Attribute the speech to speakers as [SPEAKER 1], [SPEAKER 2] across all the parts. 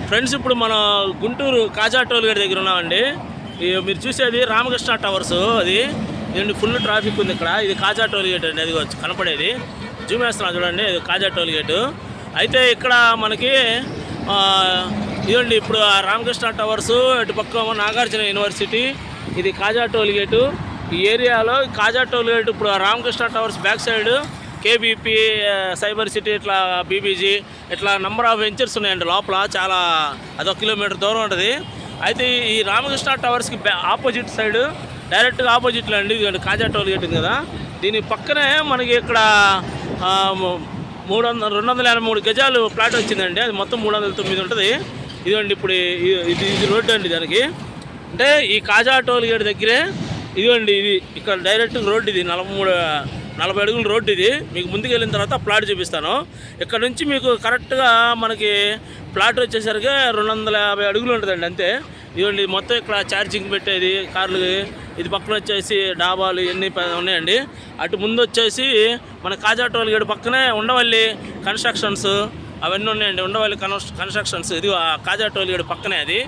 [SPEAKER 1] Friends ఇప్పుడు మనం గుంటూరు కాజా toll gate దగ్గర ఉన్నామండి. మీరు చూసేది రామకృష్ణ టవర్స్. అది ఇదండి, ఫుల్ ట్రాఫిక్ ఉంది ఇక్కడ. ఇది కాజా టోల్ గేట్ అండి, అది కనపడేది. జూమ్ వేస్తున్నాం చూడండి, ఇది కాజా టోల్ గేటు. అయితే ఇక్కడ మనకి ఇదండి ఇప్పుడు రామకృష్ణ టవర్స్, ఇటు పక్క నాగార్జున యూనివర్సిటీ, ఇది కాజా టోల్ గేటు. ఈ ఏరియాలో కాజా టోల్ గేట్ ఇప్పుడు Ramakrishna towers back side KBP, cyber city, ఇట్లా బీబీజీ, ఇట్లా నెంబర్ ఆఫ్ వెంచర్స్ ఉన్నాయండి లోపల. చాలా అదొక కిలోమీటర్ దూరం ఉంటుంది. అయితే ఈ రామకృష్ణ టవర్స్కి ఆపోజిట్ సైడ్, డైరెక్ట్గా ఆపోజిట్లో అండి ఇది కాజా టోల్ గేట్ ఉంది కదా, దీని పక్కనే మనకి ఇక్కడ 283 గజాలు ప్లాట్ వచ్చిందండి. అది మొత్తం 309 ఉంటుంది. ఇదండి ఇప్పుడు ఇది రోడ్డు అండి దానికి. అంటే ఈ కాజా టోల్ గేట్ దగ్గరే ఇదిగోండి, ఇది ఇక్కడ డైరెక్ట్ రోడ్డు. ఇది 40 అడుగుల రోడ్డు. ఇది మీకు ముందుకు వెళ్ళిన తర్వాత ప్లాట్ చూపిస్తాను. ఇక్కడ నుంచి మీకు కరెక్ట్గా మనకి ప్లాట్ వచ్చేసరికి 250 అడుగులు ఉంటుందండి అంతే. ఇదిగోండి మొత్తం ఇక్కడ ఛార్జింగ్ పెట్టేది కార్లు. ఇది పక్కన వచ్చేసి డాబాలు ఇవన్నీ ఉన్నాయండి. అటు ముందు వచ్చేసి మన కాజా టోల్ గేట్ పక్కనే ఉండవల్లి కన్స్ట్రక్షన్స్ అవన్నీ ఉన్నాయండి. ఉండవల్లి కన్స్ట్రక్షన్స్ ఇది కాజా టోల్ గేట్ పక్కనే అది.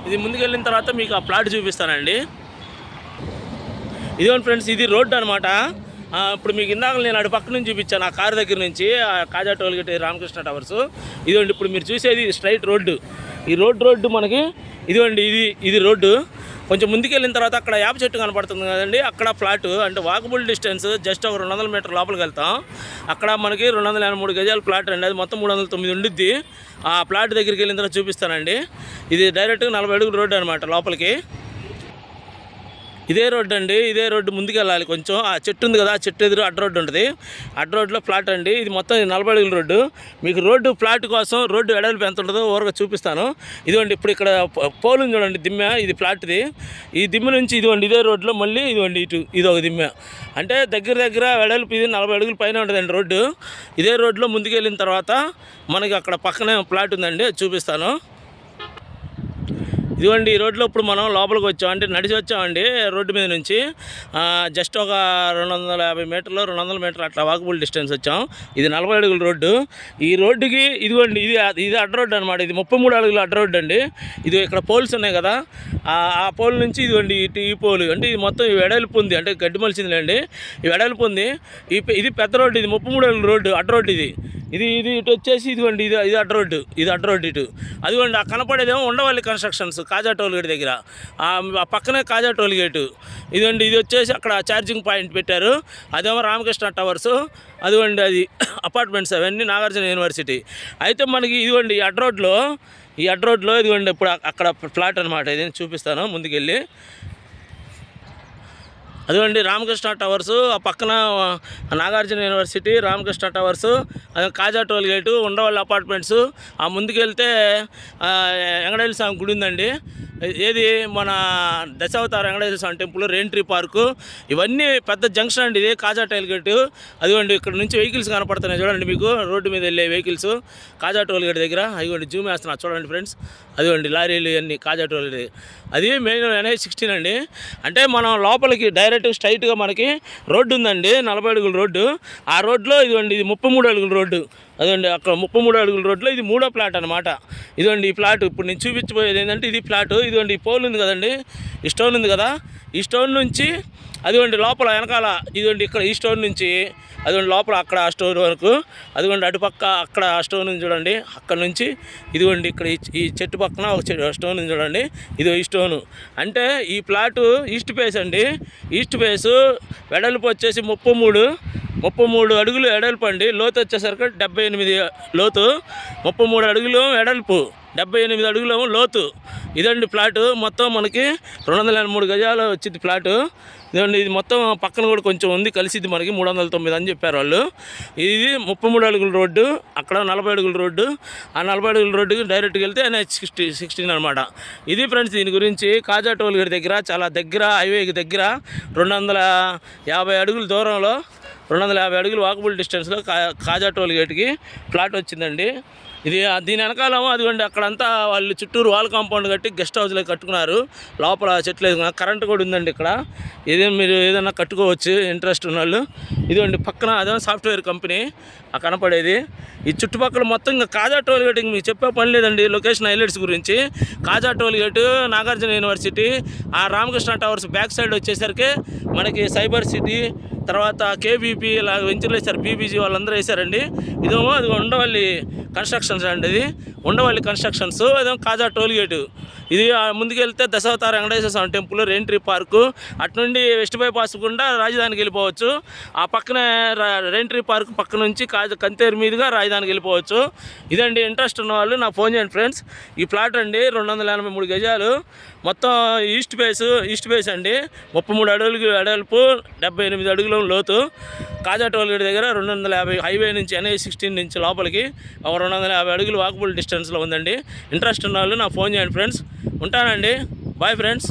[SPEAKER 1] ఇది ముందుకు వెళ్ళిన తర్వాత మీకు ఆ ప్లాట్ చూపిస్తానండి. ఇదిగోండి ఫ్రెండ్స్, ఇది రోడ్డు అనమాట. ఇప్పుడు మీకు ఇందాక నేను అటు పక్క నుంచి చూపించాను, ఆ కారు దగ్గర నుంచి కాజా టోల్ గేట్ రామకృష్ణ టవర్స్. ఇదిగోండి ఇప్పుడు మీరు చూసేది స్ట్రైట్ రోడ్డు. ఈ రోడ్డు మనకి ఇదిగోండి, ఇది రోడ్డు. కొంచెం ముందుకు వెళ్ళిన తర్వాత అక్కడ యాప చెట్టు కనపడుతుంది కదండి, అక్కడ ఫ్లాట్. అంటే వాకబుల్ డిస్టెన్స్ జస్ట్ ఒక 200 మీటర్ లోపలికి వెళ్తాం. అక్కడ మనకి 283 గజాల ప్లాట్ అండి. అది మొత్తం 309 ఉండిద్ది. ఆ ప్లాట్ దగ్గరికి వెళ్ళిన తర్వాత చూపిస్తానండి. ఇది డైరెక్ట్గా 40 అడుగుల రోడ్డు అనమాట లోపలికి. ఇదే రోడ్డు అండి, ఇదే రోడ్డు ముందుకు వెళ్ళాలి కొంచెం. ఆ చెట్టు ఉంది కదా, ఆ చెట్టు ఎదురు అడ్డ రోడ్డు ఉంటుంది. అడ్డ రోడ్లో ఫ్లాట్ అండి. ఇది మొత్తం 40 అడుగుల రోడ్డు. మీకు రోడ్డు ఫ్లాట్ కోసం రోడ్డు వెడల్పు ఎంత ఉంటుందో ఊరగా చూపిస్తాను. ఇదిగోండి ఇప్పుడు ఇక్కడ పోల్ ఉంది చూడండి, దిమ్మ. ఇది ఫ్లాట్ది. ఈ దిమ్మ నుంచి ఇదిగోండి ఇదే రోడ్లో మళ్ళీ ఇదిగోండి ఇటు ఇది ఒక దిమ్మ. అంటే దగ్గర వెడల్పు ఇది 40 అడుగుల పైన ఉంటుందండి రోడ్డు. ఇదే రోడ్లో ముందుకు వెళ్ళిన తర్వాత మనకి అక్కడ పక్కనే ఫ్లాట్ ఉందండి, చూపిస్తాను. ఇదిగోండి ఈ రోడ్లో ఇప్పుడు మనం లోపలికి వచ్చాం, అంటే నడిచి వచ్చామండి రోడ్డు మీద నుంచి. జస్ట్ ఒక 250 మీటర్లు 200 మీటర్లు అట్లా వాకబుల్ డిస్టెన్స్ వచ్చాం. ఇది 40 అడుగుల రోడ్డు. ఈ రోడ్డుకి ఇదిగోండి ఇది అడ్డ రోడ్డు అనమాట. ఇది 33 అడుగుల అడ్డ రోడ్డు అండి. ఇది ఇక్కడ పోల్స్ ఉన్నాయి కదా, ఆ పోల్ నుంచి ఇదిగోండి ఈ పోలు. అంటే ఇది మొత్తం ఈ వెడల్పు ఉంది, అంటే గడ్డి మలిసిందిలేండి. ఈ వెడల్పు ఉంది. ఇది పెద్ద రోడ్డు. ఇది 33 అడుగుల రోడ్డు, అడ్డ రోడ్డు. ఇది ఇటు వచ్చేసి ఇదిగోండి ఇది అడ్డ రోడ్డు. ఇది అడ్డ రోడ్డు ఇటు. అదిగోండి ఆ కనపడేదేమో ఉండవల్లి కన్స్ట్రక్షన్స్ కాజా టోల్ గేట్ దగ్గర. ఆ పక్కనే కాజా టోల్ గేటు. ఇదండి ఇది వచ్చేసి అక్కడ ఛార్జింగ్ పాయింట్ పెట్టారు. అదేమో రామకృష్ణ టవర్స్. అదిగోండి అది అపార్ట్మెంట్స్ అవన్నీ నాగార్జున యూనివర్సిటీ. అయితే మనకి ఇదిగోండి ఈ అడ్డ రోడ్లో ఇదిగోండి ఇప్పుడు అక్కడ ఫ్లాట్ అనమాట. ఇది చూపిస్తాను ముందుకెళ్ళి. అదిగోండి రామకృష్ణ టవర్సు, ఆ పక్కన నాగార్జున యూనివర్సిటీ, రామకృష్ణ టవర్సు, కాజా టోల్ గేటు, ఉండవల్లి అపార్ట్మెంట్స్. ఆ ముందుకెళ్తే వెంకటేశ్వర స్వామి గుడి ఉందండి. ఏది మన దశావతార వెంకటేశ్వర స్వామి టెంపుల్, రెయిన్ట్రీ పార్కు, ఇవన్నీ పెద్ద జంక్షన్ అండి ఇది కాజా టోల్ గేటు. అదిగోండి ఇక్కడ నుంచి వెహికల్స్ కనపడుతున్నాయి చూడండి మీకు, రోడ్డు మీద వెళ్ళే వెహికల్స్ కాజా టోల్ గేట్ దగ్గర. అదిగోండి జూమ్ వేస్తున్నా చూడండి ఫ్రెండ్స్. అదిగోండి లారీలు అన్నీ కాజా టోల్ గేట్. అది మెయిన్ NH-16 అండి. అంటే మనం లోపలికి డైరెక్ట్ స్ట్రైట్గా మనకి రోడ్డు ఉందండి, 40 అడుగుల రోడ్డు. ఆ రోడ్లో ఇదిగోండి ఇది 33 అడుగుల రోడ్డు. అదండి అక్కడ 33 అడుగుల రోడ్లో ఇది 3వ ఫ్లాట్ అనమాట. ఇదిగోండి ఈ ఫ్లాట్ ఇప్పుడు నేను చూపించబోయేది ఏంటంటే ఇది ఫ్లాట్. ఇదిగోండి ఈ పోల్ ఉంది కదండి, ఈ స్టోన్ ఉంది కదా, ఈ స్టోన్ నుంచి అదిగోండి లోపల వెనకాల ఇదిగోండి ఇక్కడ ఈ స్టోన్ నుంచి అదిగోండి లోపల అక్కడ ఆ స్టోన్ వరకు, అదిగోండి అటుపక్క అక్కడ ఆ స్టోన్ ఉంది చూడండి, అక్కడ నుంచి ఇదిగోండి ఇక్కడ ఈ చెట్టు పక్కన ఒక స్టోన్ ఉంది చూడండి, ఇదో ఈ స్టోను. అంటే ఈ ప్లాటు ఈస్ట్ ఫేస్ అండి. ఈస్ట్ ఫేసు వెడల్పు వచ్చేసి 33 అడుగులు వెడల్పు అండి. లోతు వచ్చేసరికి 78 లోతు. 33 అడుగులు వెడల్పు, 78 అడుగులేమో లోతు. ఇదండి ప్లాటు. మొత్తం మనకి 283 గజాలు వచ్చింది ప్లాటు. ఇదండి ఇది మొత్తం పక్కన కూడా కొంచెం ఉంది కలిసిద్ది మనకి 309 అని చెప్పారు వాళ్ళు. ఇది 33 అడుగుల రోడ్డు, అక్కడ 40 అడుగుల రోడ్డు. ఆ 40 అడుగుల రోడ్డుకి డైరెక్ట్గా వెళ్తే NH-16 అనమాట. ఇది ఫ్రెండ్స్ దీని గురించి. కాజా టోల్ గేట్ దగ్గర, చాలా దగ్గర, హైవేకి దగ్గర, 250 అడుగుల దూరంలో, 250 అడుగులు వాకబుల్ డిస్టెన్స్లో కాజా టోల్ గేట్కి ఫ్లాట్ వచ్చిందండి. ఇది దీని వెనకాలేమో అదిగోండి అక్కడంతా వాళ్ళు చుట్టూరు వాల్ కాంపౌండ్ కట్టి గెస్ట్ హౌస్లో కట్టుకున్నారు. లోపల చెట్లు వేసుకున్నారు. కరెంట్ కూడా ఉందండి ఇక్కడ. మీరు ఏదైనా కట్టుకోవచ్చు ఇంట్రెస్ట్ ఉన్న వాళ్ళు. ఇదిగోండి పక్కన అదేమో సాఫ్ట్వేర్ కంపెనీ కనపడేది. ఈ చుట్టుపక్కల మొత్తం ఇంకా కాజా టోల్ గేట్ మీకు చెప్పే పని లేదండి. లొకేషన్ హైలైట్స్ గురించి కాజా టోల్ గేటు, నాగార్జున యూనివర్సిటీ, ఆ రామకృష్ణ టవర్స్ బ్యాక్ సైడ్ వచ్చేసరికి మనకి సైబర్ సిటీ, తర్వాత కేబీపీ ఇలా వెంచర్లు వేశారు. బీబీజీ వాళ్ళందరూ వేశారండి. ఇదేమో అది ఉండవల్లి కన్స్ట్రక్షన్స్ అండి. ఇది ఉండవల్లి కన్స్ట్రక్షన్స్. అదేమో కాజా టోల్ గేటు. ఇది ముందుకెళ్తే Dasavatara Venkateswara Swamy temple, rain tree park, అటు నుండి వెస్ట్ బైపాస్ గుండా రాజధానికి వెళ్ళిపోవచ్చు. ఆ పక్కనే రెయింట్రీ పార్క్ పక్క నుంచి కంతేరు మీదుగా రాజధానికి వెళ్ళిపోవచ్చు. ఇదండి. ఇంట్రెస్ట్ ఉన్న వాళ్ళు నాకు ఫోన్ చేయండి ఫ్రెండ్స్. ఈ ప్లాట్ అండి 283 గజాలు, మొత్తం ఈస్ట్ ఫేస్ అండి. 33 అడుగులు వెడల్పు, 78 అడుగుల లోతు. కాజా టోల్ గేట్ దగ్గర 250 హైవే నుంచి NH-16 నుంచి లోపలికి 250 అడుగులు వాకబుల్ డిస్టెన్స్లో ఉందండి. ఇంట్రెస్ట్ ఉన్న వాళ్ళు నాకు ఫోన్ చేయండి ఫ్రెండ్స్. ఉంటానండి. Bye friends.